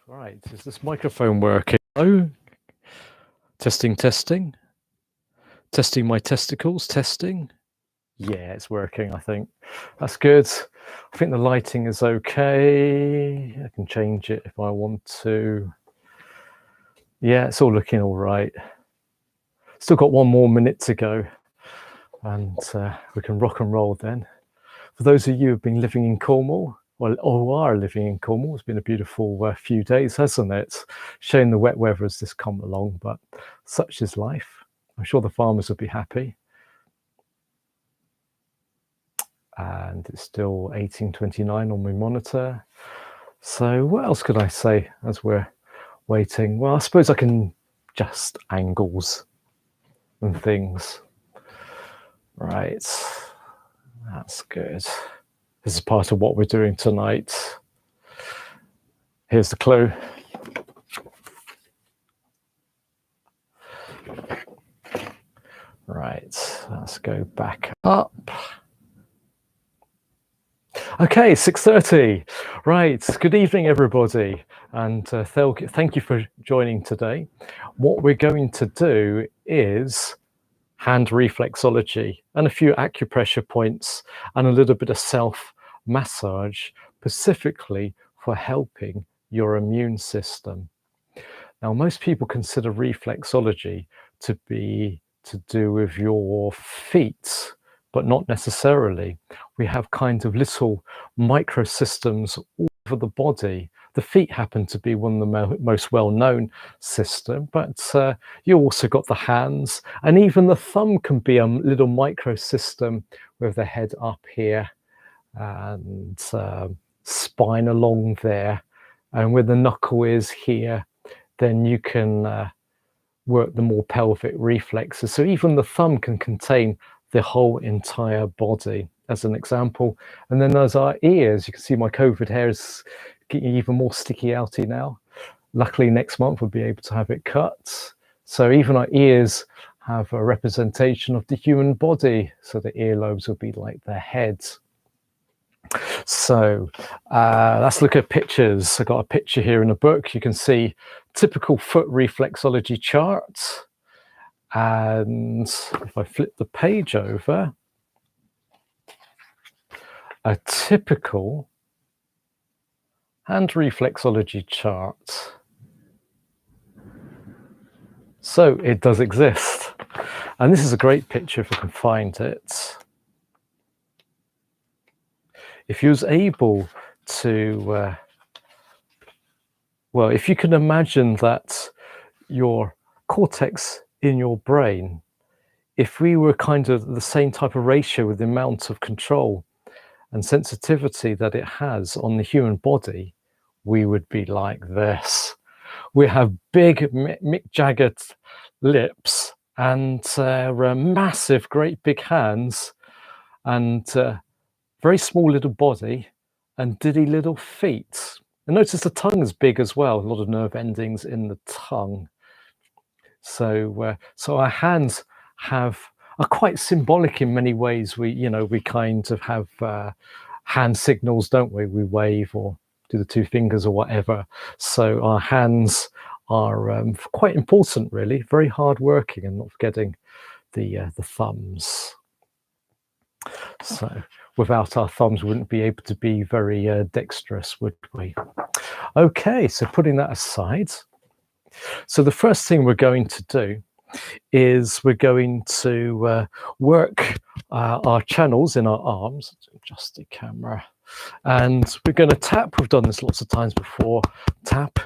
Right, is this microphone working? Oh, testing, testing. Testing my testicles, testing. Yeah, it's working, I think. That's good. I think the lighting is okay. I can change it if I want to. Yeah, it's all looking all right. Still got 1 more minute to go, and we can rock and roll then. For those of you who've been living in Cornwall, or are living in Cornwall, it's been a beautiful few days, hasn't it? Showing the wet weather has just come along, but such is life. I'm sure the farmers will be happy. And it's still 18:29 on my monitor. So what else could I say as we're waiting? Well, I suppose I can adjust angles and things. Right, that's good. This is part of what we're doing tonight. Here's the clue. Right, let's go back up. Okay, 6:30. Right, good evening, everybody, and thank you for joining today. What we're going to do is hand reflexology and a few acupressure points and a little bit of self-massage, specifically for helping your immune system. Now, most people consider reflexology to be to do with your feet, but not necessarily. We have kind of little microsystems all over the body. The feet happen to be one of the most well-known system, but you also got the hands, and even the thumb can be a little microsystem with the head up here and spine along there, and where the knuckle is here, then you can work the more pelvic reflexes. So even the thumb can contain the whole entire body, as an example. And then there's our ears. You can see my COVID hair is getting even more sticky outy now. Luckily next month we'll be able to have it cut. So even our ears have a representation of the human body. So the earlobes will be like the head. So let's look at pictures. I've got a picture here in a book. You can see typical foot reflexology chart. And if I flip the page over, a typical hand reflexology chart. So it does exist. And this is a great picture if I can find it. If you was able to, well, if you can imagine that your cortex in your brain, if we were kind of the same type of ratio with the amount of control and sensitivity that it has on the human body, we would be like this. We have big Mick Jagger lips and massive, great big hands and very small little body and diddy little feet. And notice the tongue is big as well, a lot of nerve endings in the tongue. So our hands are quite symbolic in many ways. We kind of have hand signals, don't we? We wave or do the 2 fingers or whatever. So our hands are quite important, really, very hard working, and not forgetting the thumbs. So without our thumbs, we wouldn't be able to be very dexterous, would we? Okay, so putting that aside, so the first thing we're going to do is we're going to work our channels in our arms. Adjust the camera. And we're going to tap, we've done this lots of times before, tap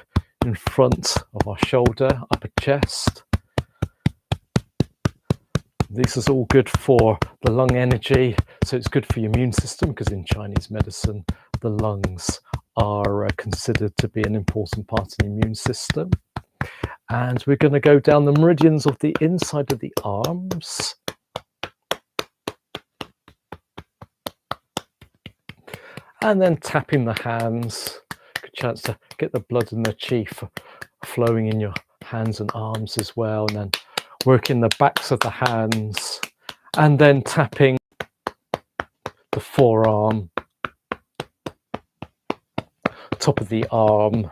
in front of our shoulder, upper chest. This is all good for the lung energy, so it's good for your immune system, because in Chinese medicine, the lungs are considered to be an important part of the immune system. And we're going to go down the meridians of the inside of the arms. And then tapping the hands. Good chance to get the blood and the chi flowing in your hands and arms as well. And then working the backs of the hands. And then tapping the forearm, top of the arm,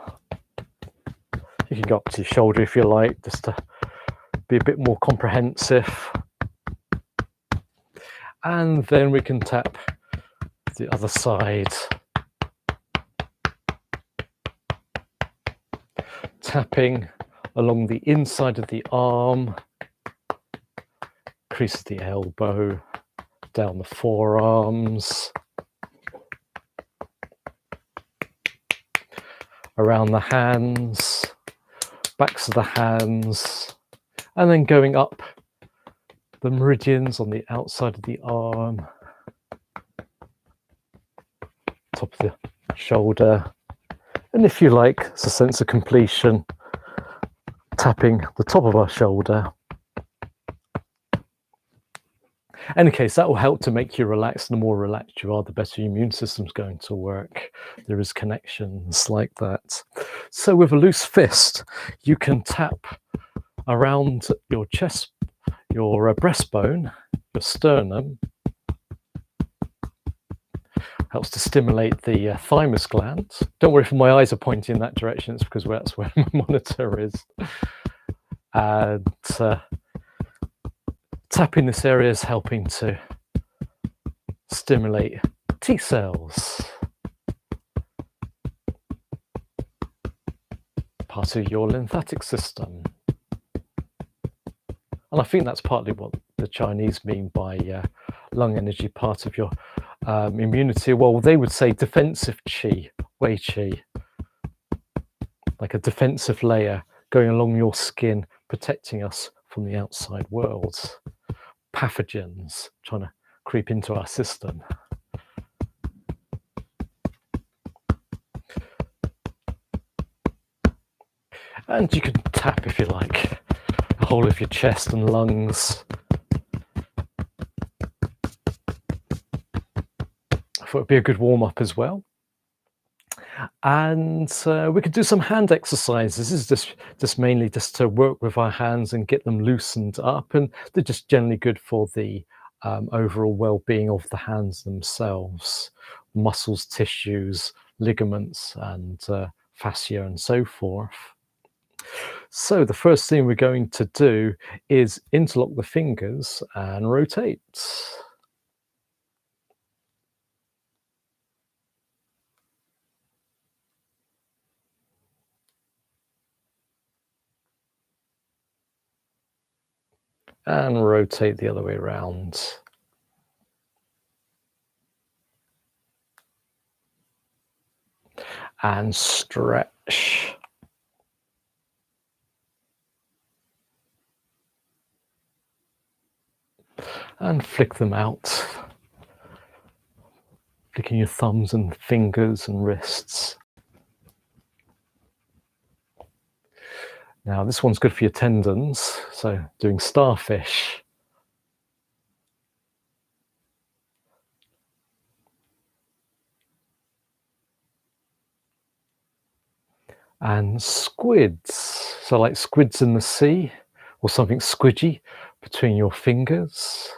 You can go up to your shoulder if you like, just to be a bit more comprehensive. And then we can tap the other side. Tapping along the inside of the arm, crease of the elbow, down the forearms, around the hands, backs of the hands, and then going up the meridians on the outside of the arm, top of the shoulder, and if you like, it's a sense of completion, tapping the top of our shoulder. In any case, that will help to make you relaxed. The more relaxed you are, the better your immune system's going to work. There is connections like that. So with a loose fist, you can tap around your chest, your breastbone, your sternum. Helps to stimulate the thymus gland. Don't worry if my eyes are pointing in that direction, it's because that's where my monitor is. And tapping this area is helping to stimulate T cells, part of your lymphatic system. And I think that's partly what the Chinese mean by lung energy, part of your immunity. Well, they would say defensive qi, wei qi, like a defensive layer going along your skin, protecting us from the outside world. Pathogens trying to creep into our system. And you can tap, if you like, the whole of your chest and lungs. I thought it'd be a good warm-up as well. And we could do some hand exercises. This is just mainly just to work with our hands and get them loosened up, and they're just generally good for the overall well-being of the hands themselves, muscles, tissues, ligaments, and fascia, and so forth. So the first thing we're going to do is interlock the fingers and rotate. And rotate the other way around. And stretch. And flick them out. Flicking your thumbs and fingers and wrists. Now this one's good for your tendons, so doing starfish. And squids, so like squids in the sea, or something squidgy between your fingers.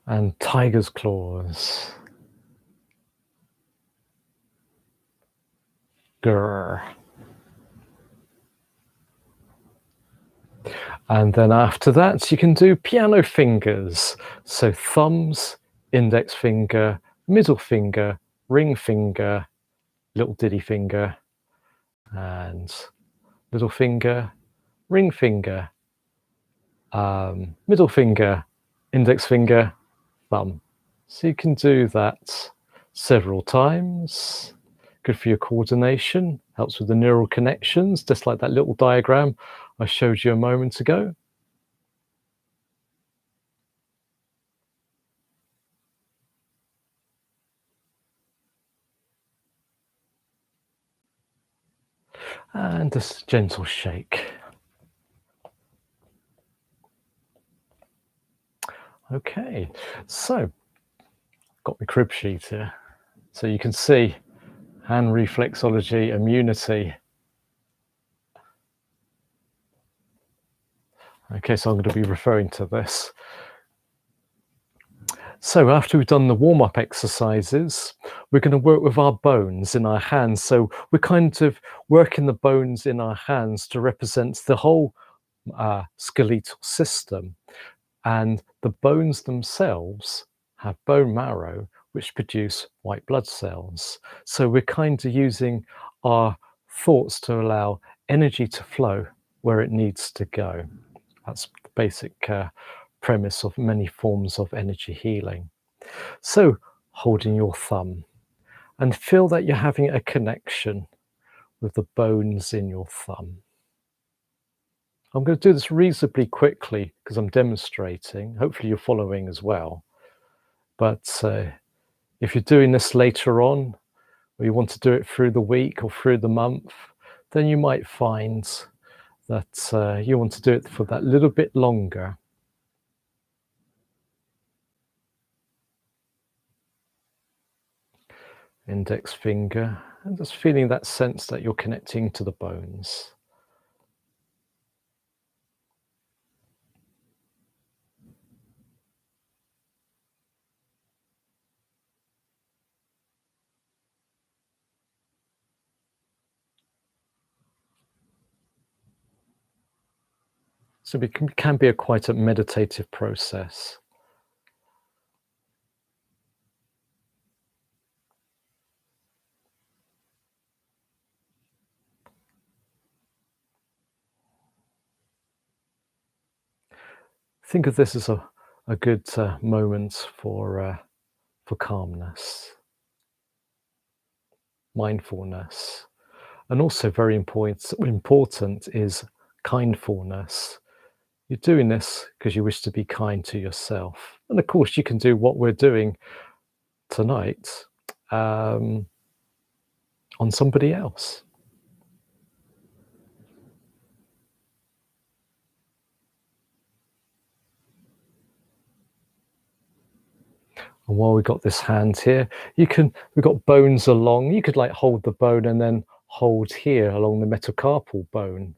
And tiger's claws. Grr. And then after that, you can do piano fingers. So thumbs, index finger, middle finger, ring finger, little diddy finger, and little finger, ring finger, middle finger, index finger, thumb. So you can do that several times. Good for your coordination, helps with the neural connections, just like that little diagram I showed you a moment ago. And just a gentle shake. Okay, so got my crib sheet here. So you can see hand reflexology, immunity. Okay, so I'm going to be referring to this. So after we've done the warm-up exercises, we're going to work with our bones in our hands. So we're kind of working the bones in our hands to represent the whole skeletal system. And the bones themselves have bone marrow, which produce white blood cells. So we're kind of using our thoughts to allow energy to flow where it needs to go. That's the basic premise of many forms of energy healing. So holding your thumb and feel that you're having a connection with the bones in your thumb. I'm going to do this reasonably quickly because I'm demonstrating. Hopefully you're following as well. But if you're doing this later on, or you want to do it through the week or through the month, then you might find that you want to do it for that little bit longer. Index finger, and just feeling that sense that you're connecting to the bones. So it can be quite a meditative process. Think of this as a good moment for calmness, mindfulness, and also very important is kindfulness. You're doing this because you wish to be kind to yourself, and of course you can do what we're doing tonight on somebody else. And while we've got this hand here, we've got bones along. You could like hold the bone and then hold here along the metacarpal bone,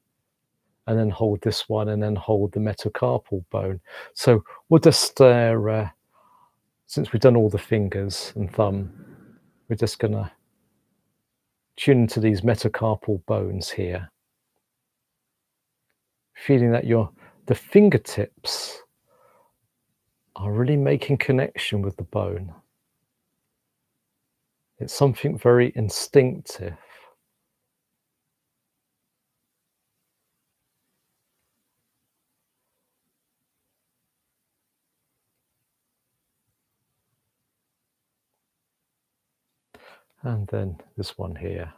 and then hold this one and then hold the metacarpal bone. So we'll just, since we've done all the fingers and thumb, we're just going to tune into these metacarpal bones here. Feeling that the fingertips are really making connection with the bone. It's something very instinctive. And then this one here.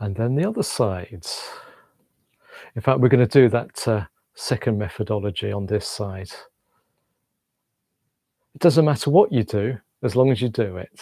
And then the other sides. In fact, we're going to do that second methodology on this side. It doesn't matter what you do, as long as you do it.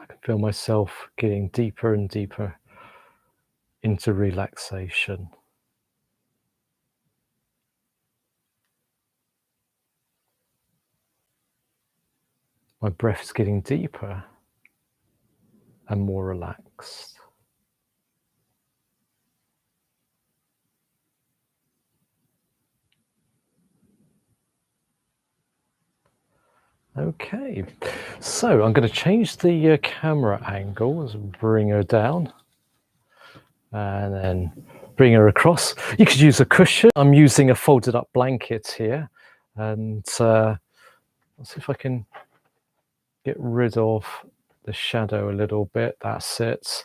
I can feel myself getting deeper and deeper into relaxation. My breath is getting deeper. and more relaxed. Okay, so I'm going to change the camera angle as I bring her down and then bring her across. You could use a cushion. I'm using a folded up blanket here, and let's see if I can get rid of the shadow a little bit. That's it.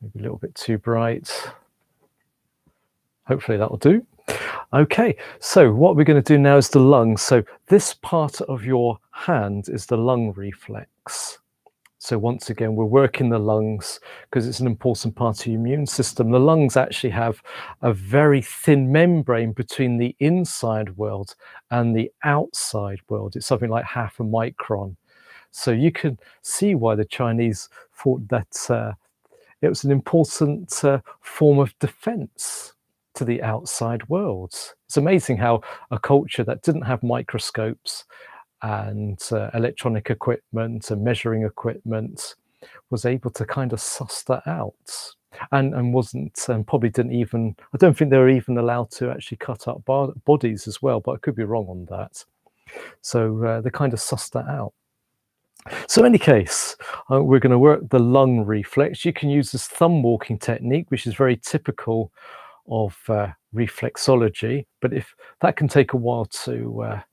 Maybe a little bit too bright. Hopefully that'll do. Okay, so what we're going to do now is the lungs. So this part of your hand is the lung reflex. So once again, we're working the lungs because it's an important part of your immune system. The lungs actually have a very thin membrane between the inside world and the outside world. It's something like half a micron. So you can see why the Chinese thought that it was an important form of defense to the outside world. It's amazing how a culture that didn't have microscopes and electronic equipment and measuring equipment was able to kind of suss that out, and wasn't, and probably didn't even, I don't think they were even allowed to actually cut up bodies as well, but I could be wrong on that. So they kind of sussed that out. So in any case, we're going to work the lung reflex. You can use this thumb walking technique, which is very typical of reflexology, but if that can take a while to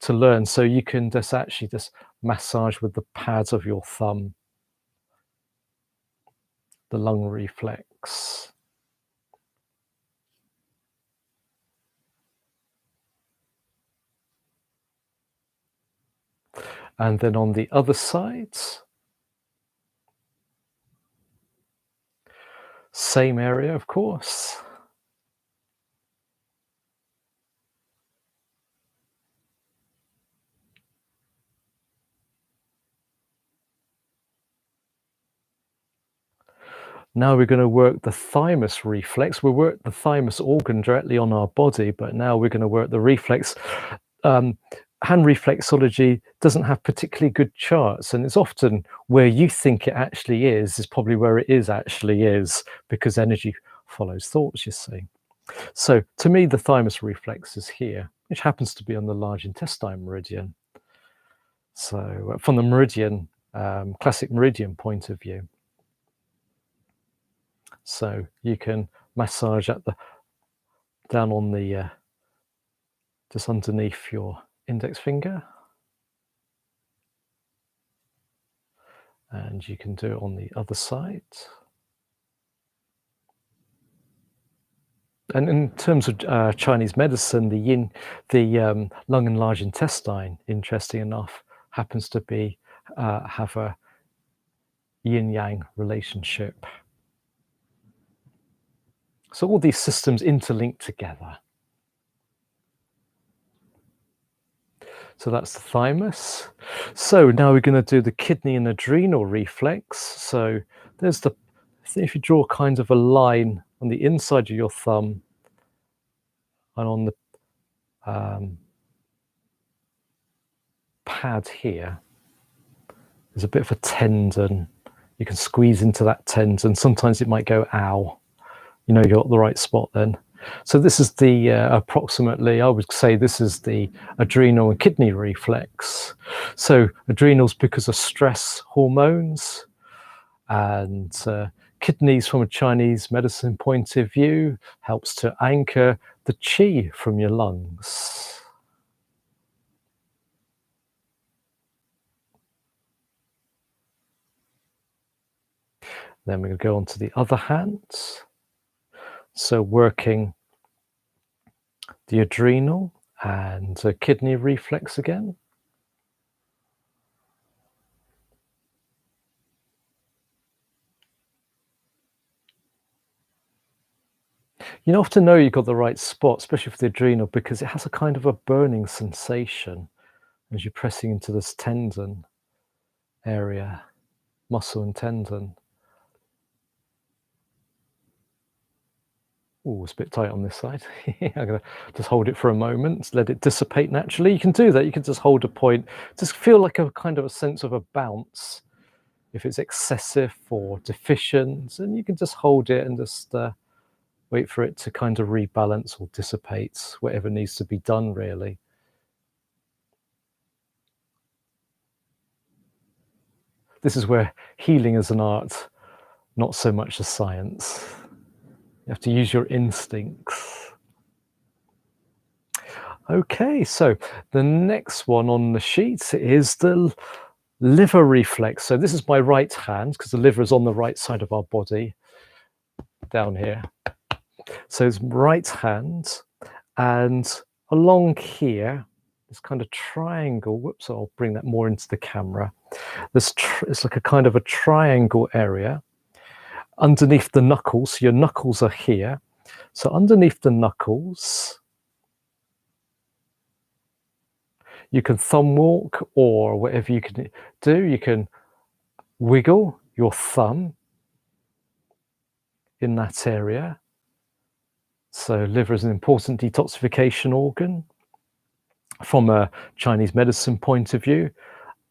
learn, so you can just actually just massage with the pads of your thumb the lung reflex. And then on the other side, same area, of course. Now we're going to work the thymus reflex. We work the thymus organ directly on our body, but now we're going to work the reflex. Hand reflexology doesn't have particularly good charts, and it's often where you think it actually is probably where it actually is, because energy follows thoughts, you see. So to me, the thymus reflex is here, which happens to be on the large intestine meridian. So from the meridian, classic meridian point of view. So you can massage at the, down on the, just underneath your index finger. And you can do it on the other side. And in terms of Chinese medicine, the yin, the lung and large intestine, interesting enough, happens to be have a yin-yang relationship. So all these systems interlink together. So that's the thymus. So now we're going to do the kidney and adrenal reflex. So there's the, if you draw kind of a line on the inside of your thumb and on the pad here, there's a bit of a tendon. You can squeeze into that tendon. Sometimes it might go, ow. You know, you're at the right spot then. So this is the approximately, I would say this is the adrenal and kidney reflex. So adrenals because of stress hormones, and kidneys from a Chinese medicine point of view helps to anchor the qi from your lungs. Then we're going to go on to the other hand. So working the adrenal and kidney reflex again. You often know you've got the right spot, especially for the adrenal, because it has a kind of a burning sensation as you're pressing into this tendon area, muscle and tendon. Oh, it's a bit tight on this side. I'm going to just hold it for a moment, let it dissipate naturally. You can do that. You can just hold a point. Just feel like a kind of a sense of a bounce if it's excessive or deficient, and you can just hold it and just wait for it to kind of rebalance or dissipate, whatever needs to be done really. This is where healing is an art, not so much a science. You have to use your instincts. Okay, so the next one on the sheet is the liver reflex. So this is my right hand, because the liver is on the right side of our body, down here. So it's right hand, and along here, this kind of triangle, whoops, I'll bring that more into the camera. It's like a kind of a triangle area underneath the knuckles. So your knuckles are here. So underneath the knuckles, you can thumb walk, or whatever you can do. You can wiggle your thumb in that area. So liver is an important detoxification organ. From a Chinese medicine point of view,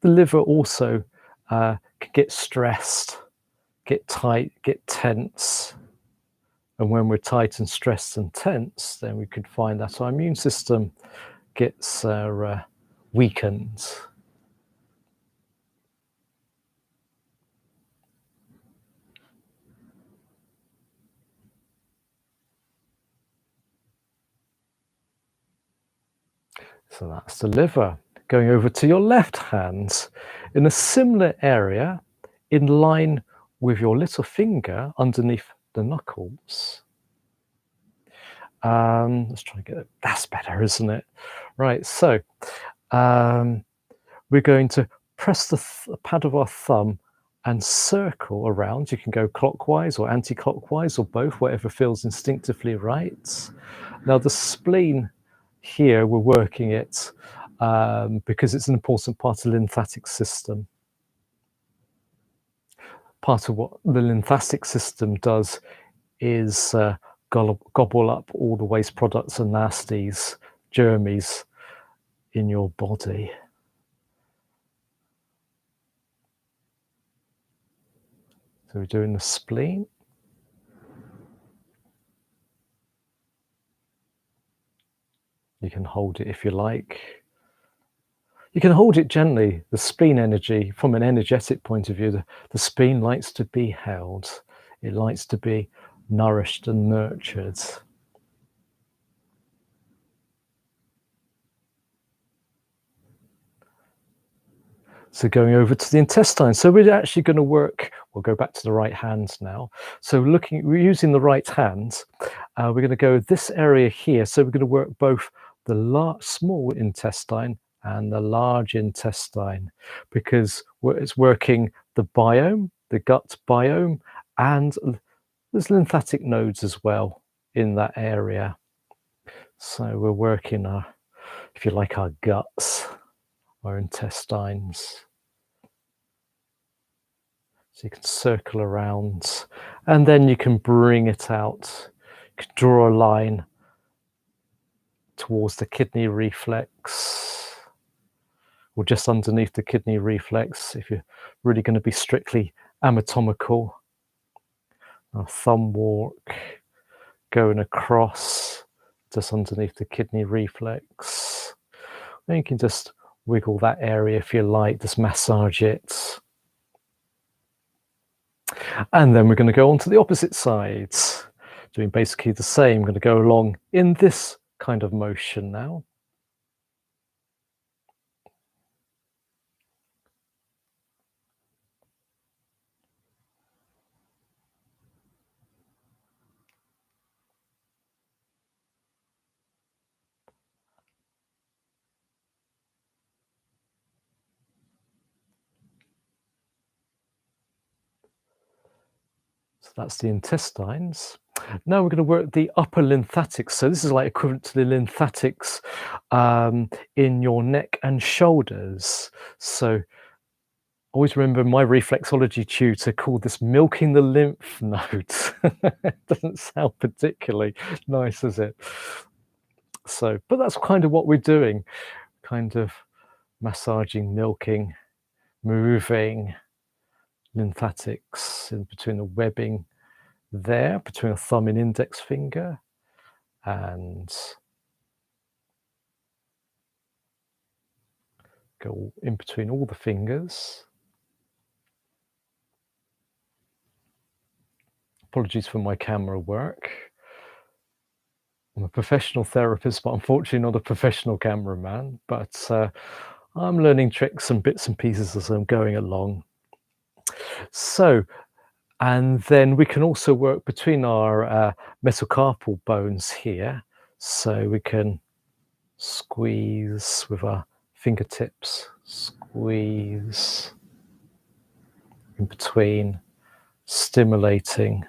the liver also can get stressed, get tight, get tense. And when we're tight and stressed and tense, then we could find that our immune system gets weakened. So that's the liver. Going over to your left hand, in a similar area, in line with your little finger underneath the knuckles. Let's try and get it. That's better, isn't it? Right, so we're going to press the pad of our thumb and circle around. You can go clockwise or anti-clockwise or both, whatever feels instinctively right. Now the spleen here, we're working it because it's an important part of the lymphatic system. Part of what the lymphatic system does is gobble up all the waste products and nasties, germies in your body. So we're doing the spleen. You can hold it if you like. You can hold it gently. The spleen energy, from an energetic point of view, the spleen likes to be held. It likes to be nourished and nurtured. So going over to the intestine. So we're actually going to work, we'll go back to the right hand now. So we're using the right hand. We're going to go this area here. So we're going to work both the small intestine and the large intestine, because it's working the biome, the gut biome, and there's lymphatic nodes as well in that area. So we're working if you like, our guts, our intestines. So you can circle around, and then you can bring it out. You can draw a line towards the kidney reflex, or just underneath the kidney reflex, if you're really going to be strictly anatomical. A thumb walk, going across, just underneath the kidney reflex. Then you can just wiggle that area if you like, just massage it. And then we're going to go on to the opposite side, doing basically the same. I'm going to go along in this kind of motion now. So that's the intestines. Now we're going to work the upper lymphatics. So this is like equivalent to the lymphatics in your neck and shoulders. So always remember my reflexology tutor called this milking the lymph nodes. It doesn't sound particularly nice, is it? So, but that's kind of what we're doing, kind of massaging, milking, moving, lymphatics in between the webbing there, between a thumb and index finger, and go in between all the fingers. Apologies for my camera work. I'm a professional therapist, but unfortunately not a professional cameraman. But I'm learning tricks and bits and pieces as I'm going along. So, and then we can also work between our metacarpal bones here. So we can squeeze with our fingertips, squeeze in between, stimulating.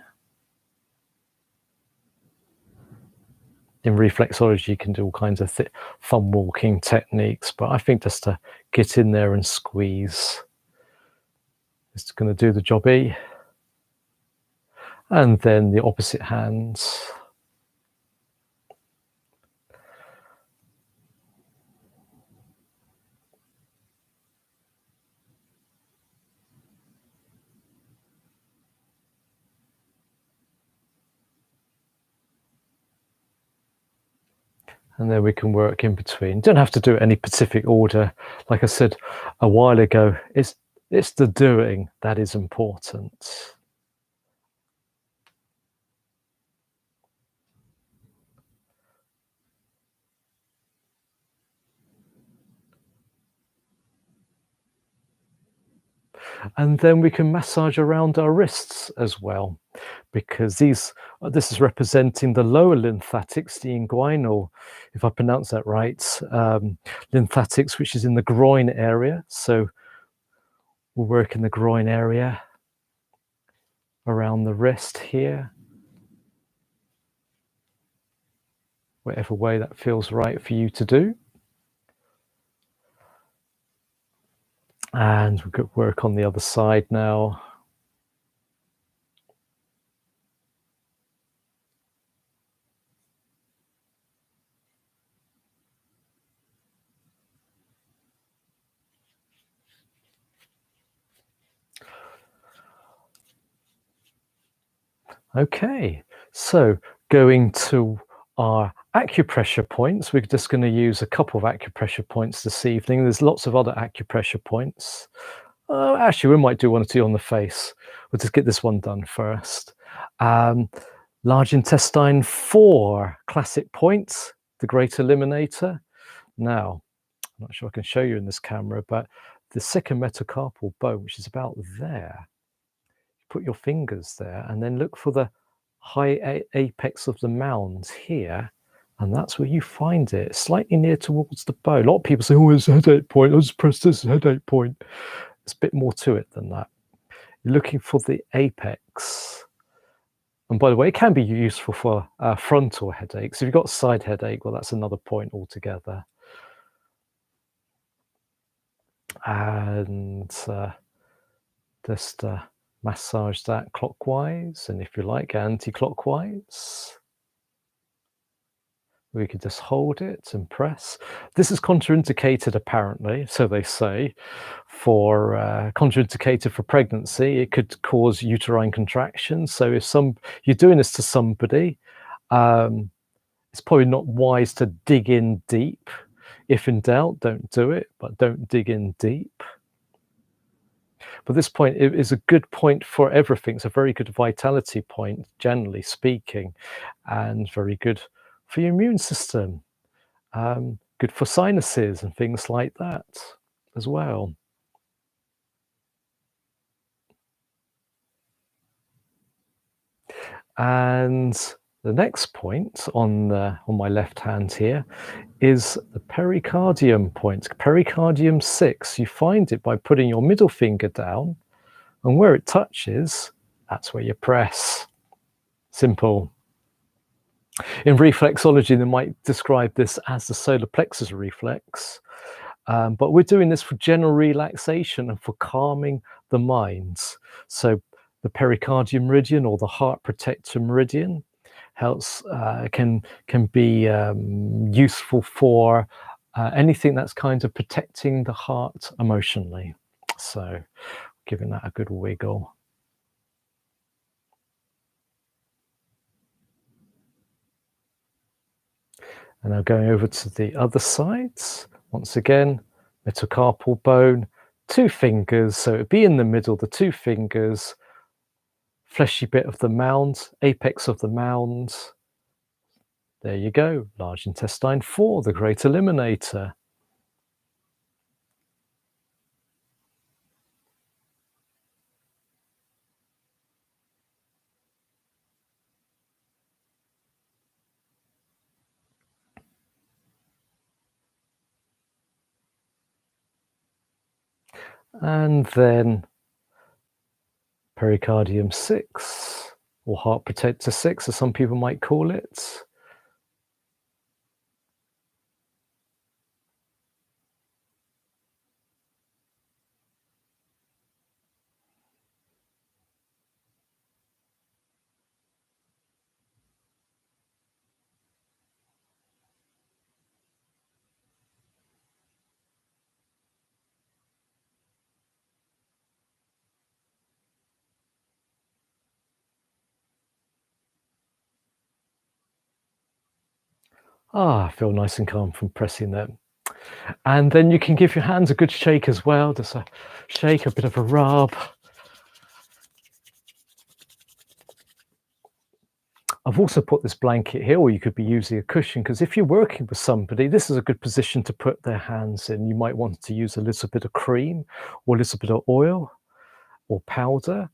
In reflexology, you can do all kinds of thumb walking techniques, but I think just to get in there and squeeze is going to do the jobby. And then the opposite hands. And then we can work in between. Don't have to do it any specific order. Like I said a while ago, it's the doing that is important. And then we can massage around our wrists as well, because this is representing the lower lymphatics, the inguinal, if I pronounce that right, lymphatics, which is in the groin area. So we'll work in the groin area around the wrist here, whatever way that feels right for you to do. And we could work on the other side now. Okay, so going to our acupressure points, we're just going to use a couple of acupressure points this evening. There's lots of other acupressure points. Actually, we might do one or two on the face. We'll just get this one done first. Large intestine 4 classic points, the great eliminator. Now, I'm not sure I can show you in this camera, but the second metacarpal bone, which is about there, put your fingers there and then look for the high apex of the mound here, and that's where you find it, slightly near towards the bone. A lot of people say, oh, it's a headache point, I'll just press this headache point. There's a bit more to it than that. You're looking for the apex. And by the way, it can be useful for frontal headaches. If you've got side headache, well, that's another point altogether. And just massage that clockwise, and if you like, anti-clockwise. We could just hold it and press. This is contraindicated, apparently, so they say, for contraindicated for pregnancy. It could cause uterine contractions. So if you're doing this to somebody, it's probably not wise to dig in deep. If in doubt, don't do it, but don't dig in deep. But this point is a good point for everything. It's a very good vitality point, generally speaking, and very good for your immune system. Good for sinuses and things like that as well. And the next point on my left hand here is the pericardium point, pericardium 6. You find it by putting your middle finger down, and where it touches, that's where you press. Simple. In reflexology, they might describe this as the solar plexus reflex, but we're doing this for general relaxation and for calming the minds. So the pericardium meridian, or the heart protector meridian, helps can be useful for anything that's kind of protecting the heart emotionally. So giving that a good wiggle. And now going over to the other sides. Once again, metacarpal bone, 2 fingers, so it would be in the middle, the 2 fingers, fleshy bit of the mound, apex of the mound. There you go, large intestine 4, the great eliminator. And then pericardium 6, or heart protector 6, as some people might call it. I feel nice and calm from pressing them. And then you can give your hands a good shake as well, just a shake, a bit of a rub. I've also put this blanket here, or you could be using a cushion, because if you're working with somebody, this is a good position to put their hands in. You might want to use a little bit of cream or a little bit of oil or powder,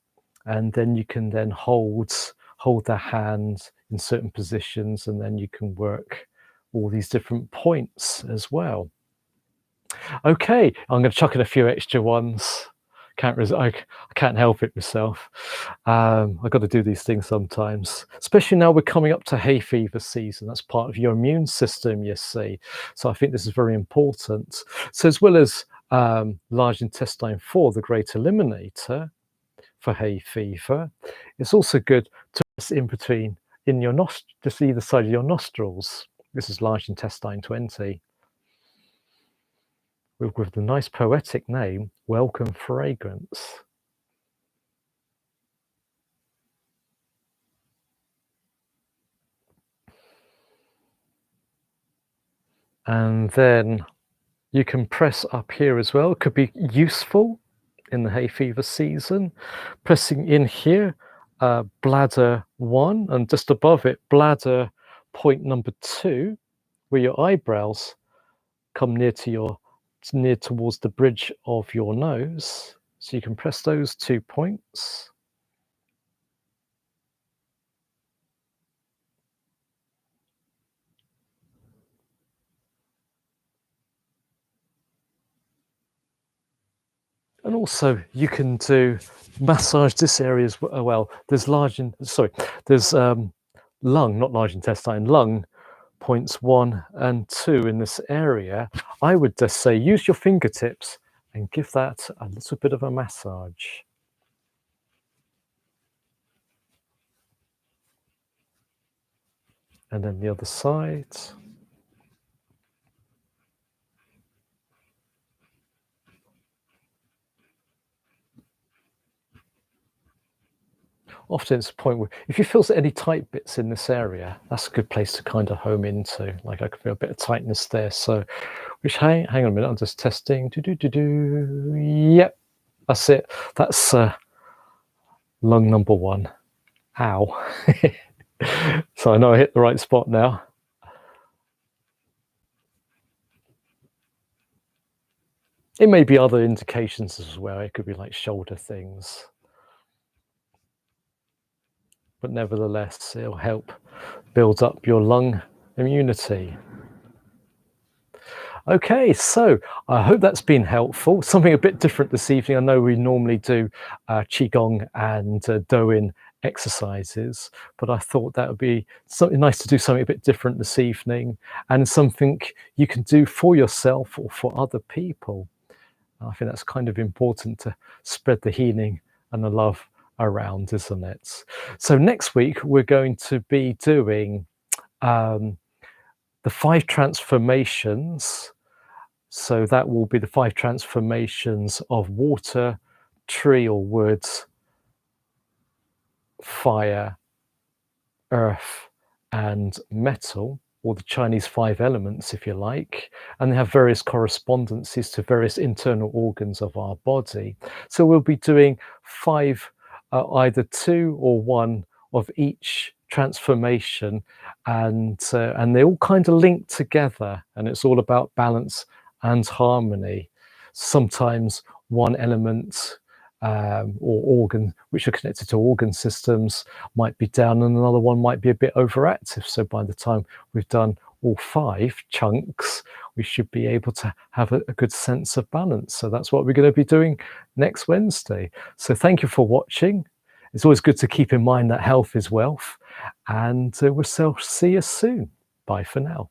and then you can then hold their hand in certain positions, and then you can work all these different points as well. Okay, I'm going to chuck in a few extra ones. I can't help it myself. I've got to do these things sometimes, especially now we're coming up to hay fever season. That's part of your immune system, you see. So I think this is very important. So as well as large intestine 4, the great eliminator for hay fever, it's also good to press in between, in your just either side of your nostrils. This is large intestine 20. With the nice poetic name, Welcome Fragrance. And then you can press up here as well. It could be useful in the hay fever season. Pressing in here, bladder 1, and just above it, bladder point number 2, where your eyebrows come near towards the bridge of your nose. So you can press those 2 points. And also you can massage this area as well. There's lung, not large intestine, lung points 1 and 2 in this area. I would just say use your fingertips and give that a little bit of a massage. And then the other side. Often it's a point where if you feel any tight bits in this area, that's a good place to kind of home into. Like I can feel a bit of tightness there. So, hang on a minute, I'm just testing. Yep, that's it. That's lung number 1. Ow. So I know I hit the right spot now. It may be other indications as well. It could be like shoulder things. But nevertheless, it'll help build up your lung immunity. Okay, so I hope that's been helpful. Something a bit different this evening. I know we normally do Qigong and Douyin exercises, but I thought that would be something nice to do something a bit different this evening, and something you can do for yourself or for other people. I think that's kind of important to spread the healing and the love around, isn't it? So next week we're going to be doing the 5 transformations. So that will be the 5 transformations of water tree or wood, fire, earth, and metal, or the Chinese 5 elements, if you like, and they have various correspondences to various internal organs of our body. So we'll be doing 5, either 2 or 1 of each transformation, and they all kind of link together, and it's all about balance and harmony. Sometimes one element or organ which are connected to organ systems might be down and another one might be a bit overactive. So by the time we've done all 5 chunks, we should be able to have a good sense of balance. So that's what we're going to be doing next Wednesday. So thank you for watching. It's always good to keep in mind that health is wealth, and we'll see you soon. Bye for now.